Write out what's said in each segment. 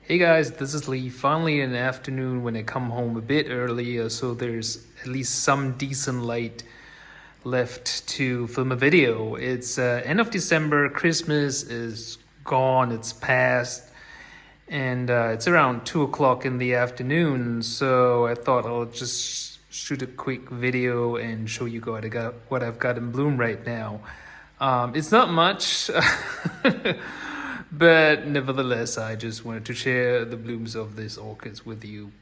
Hey guys, this is Lee. Finally in the afternoon when I come home a bit earlier, so there's at least some decent light left to film a video. It's end of December, Christmas is gone, it's past, and it's around 2 o'clock in the afternoon, so I thought I'll just shoot a quick video and show you what I've got in bloom right now. It's not much. But nevertheless, I just wanted to share the blooms of these orchids with you.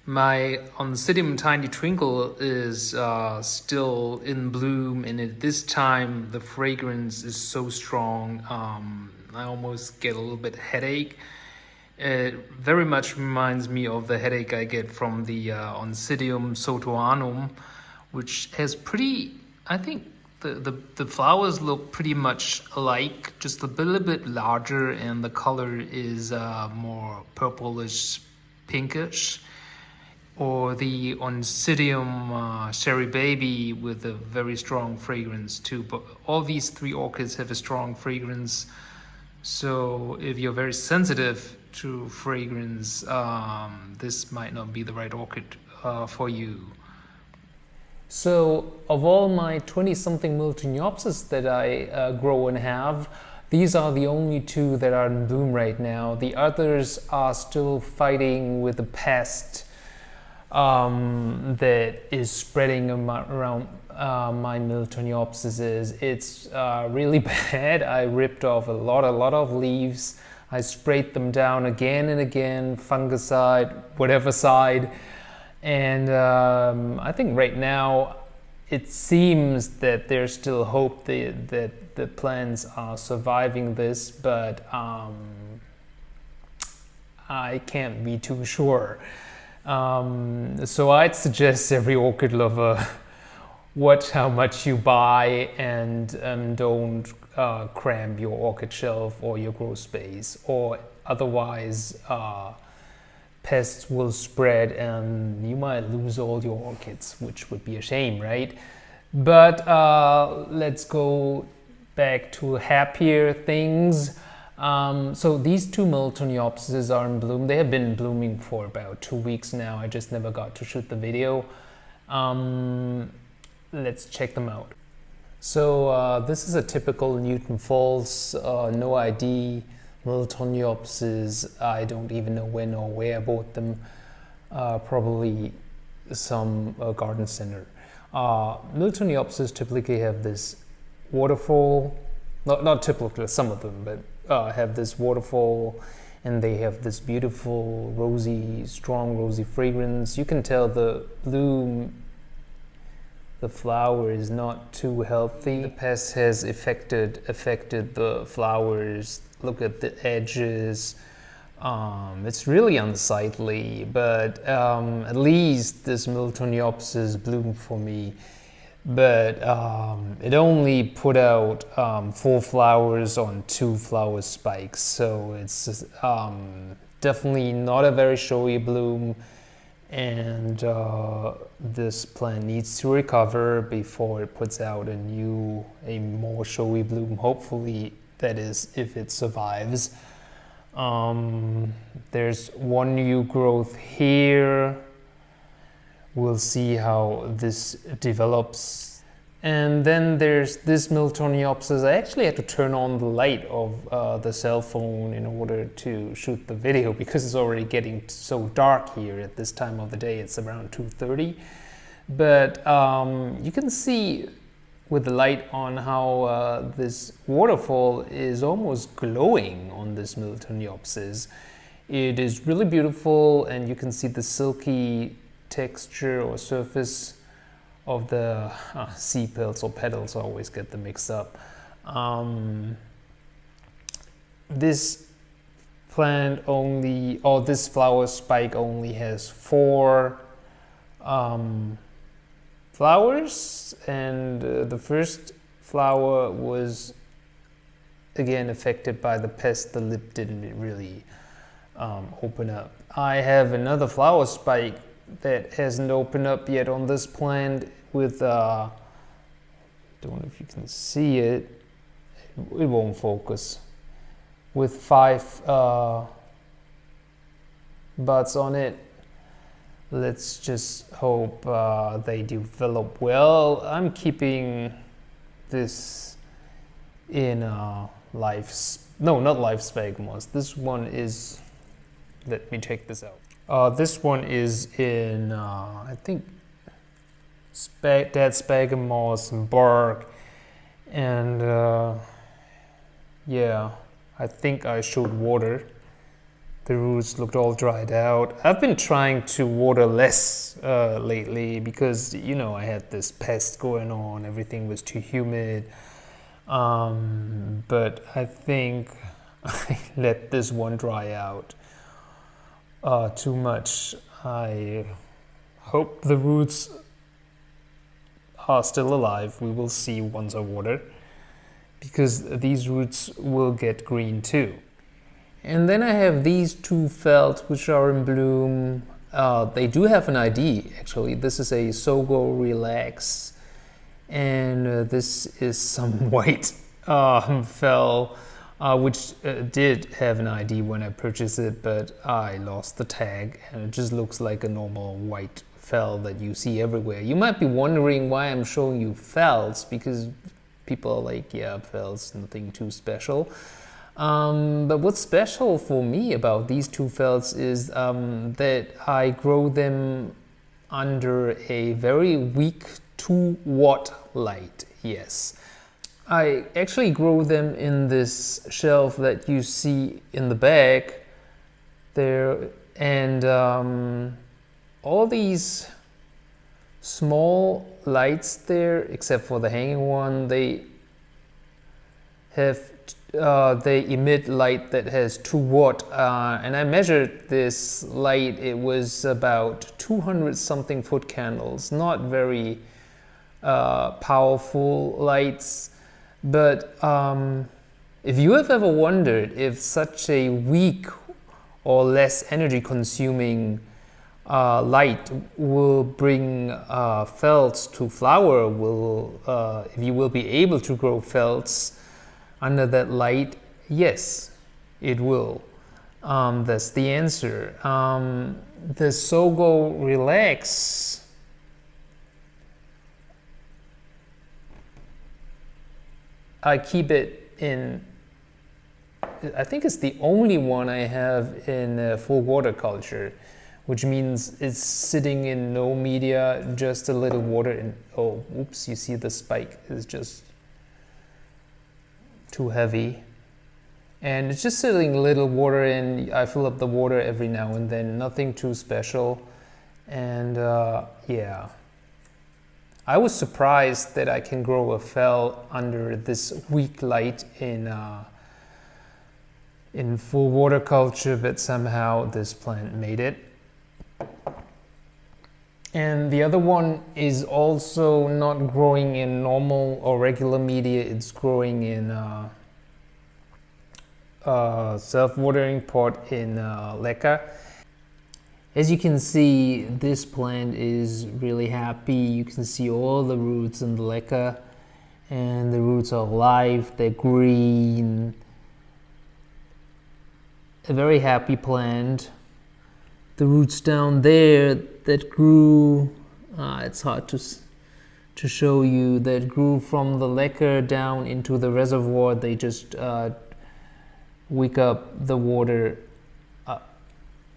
My Oncidium Tiny Twinkle is still in bloom, and at this time the fragrance is so strong, I almost get a little bit headache. It very much reminds me of the headache I get from the Oncidium sotoanum, which has I think the flowers look pretty much alike, just a little bit larger, and the color is more purplish, pinkish. Or the Oncidium Cherry Baby with a very strong fragrance too. But all these three orchids have a strong fragrance. So if you're very sensitive to fragrance, this might not be the right orchid for you. So of all my 20-something Miltoniopsis that I grow and have, these are the only two that are in bloom right now. The others are still fighting with the pest that is spreading around my Miltoniopsises. It's really bad. I ripped off a lot of leaves. I sprayed them down again and again, fungicide, whatever side. And I think right now it seems that there's still hope that the plants are surviving this, but I can't be too sure. So I'd suggest every orchid lover watch how much you buy and don't cramp your orchid shelf or your grow space, or otherwise pests will spread and you might lose all your orchids, which would be a shame, right? But let's go back to happier things. So these two Miltoniopsises are in bloom. They have been blooming for about 2 weeks now. I just never got to shoot the video. Let's check them out. So this is a typical Newton Falls, no ID Miltoniopsis. I don't even know when or where I bought them. Probably some garden center. Miltoniopsis typically have this waterfall, not typically, some of them, but have this waterfall, and they have this beautiful strong rosy fragrance. You can tell the bloom, the flower is not too healthy. The pest has affected the flowers. Look at the edges. It's really unsightly, but at least this Miltoniopsis bloomed for me. But it only put out 4 flowers on 2 flower spikes, so it's definitely not a very showy bloom, and this plant needs to recover before it puts out a more showy bloom, hopefully. That is, if it survives. There's one new growth here. We'll see how this develops. And then there's this Miltoniopsis. I actually had to turn on the light of the cell phone in order to shoot the video because it's already getting so dark here at this time of the day. It's around 2:30. But you can see with the light on how this waterfall is almost glowing on this Miltoniopsis. It is really beautiful, and you can see the silky texture or surface of the sepals or petals. I always get them mixed up. This plant this flower spike only has 4 flowers, and the first flower was again affected by the pest. The lip didn't really open up. I have another flower spike that hasn't opened up yet on this plant with don't know if you can see it, it won't focus, with 5 buds on it. Let's just hope they develop well. I'm keeping this in not live sphagnums. This one is, let me check this out. This one is in, I think, dead sphagnum moss and bark. And yeah, I think I should water. The roots looked all dried out. I've been trying to water less lately because, you know, I had this pest going on. Everything was too humid. But I think I let this one dry out too much. I hope the roots are still alive. We will see once I water, because these roots will get green too. And then I have these two phals which are in bloom. They do have an ID actually. This is a Sogo Relax, and this is some white phal which did have an ID when I purchased it, but I lost the tag, and it just looks like a normal white phal that you see everywhere. You might be wondering why I'm showing you phals, because people are like, yeah, phals, nothing too special. But what's special for me about these two phals is that I grow them under a very weak 2-watt light. Yes, I actually grow them in this shelf that you see in the bag there, and all these small lights there, except for the hanging one, they emit light that has 2 watt, and I measured this light. It was about 200 something foot candles, not very powerful lights. But if you have ever wondered if such a weak or less energy consuming light will bring phals to flower, if you will be able to grow phals under that light, yes, it will. That's the answer. The Sogo Relax, I keep it in, I think it's the only one I have in full water culture, which means it's sitting in no media, just a little water. And oh, oops, you see the spike is just too heavy, and it's just sitting a little water in. I fill up the water every now and then, nothing too special. And yeah, I was surprised that I can grow a phal under this weak light in full water culture, but somehow this plant made it. And the other one is also not growing in normal or regular media. It's growing in self-watering pot in leca. As you can see, this plant is really happy. You can see all the roots in the leca, and the roots are alive, they're green. A very happy plant. The roots down there that grew, it's hard to show you, that grew from the leca down into the reservoir. They just wick up the water,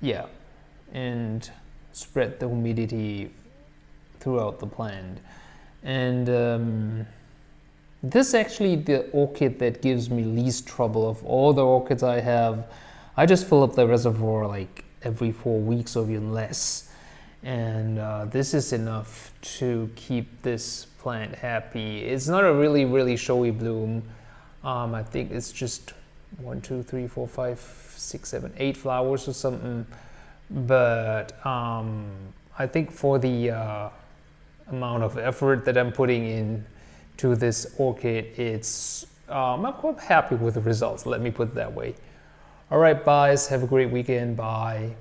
yeah, and spread the humidity throughout the plant. And this is actually the orchid that gives me least trouble of all the orchids I have. I just fill up the reservoir like every 4 weeks or even less, and this is enough to keep this plant happy. It's not a really showy bloom. I think it's just 1, 2, 3, 4, 5, 6, 7, 8 flowers or something, but I think for the amount of effort that I'm putting in to this orchid, it's I'm quite happy with the results, let me put it that way. All right, guys, have a great weekend. Bye.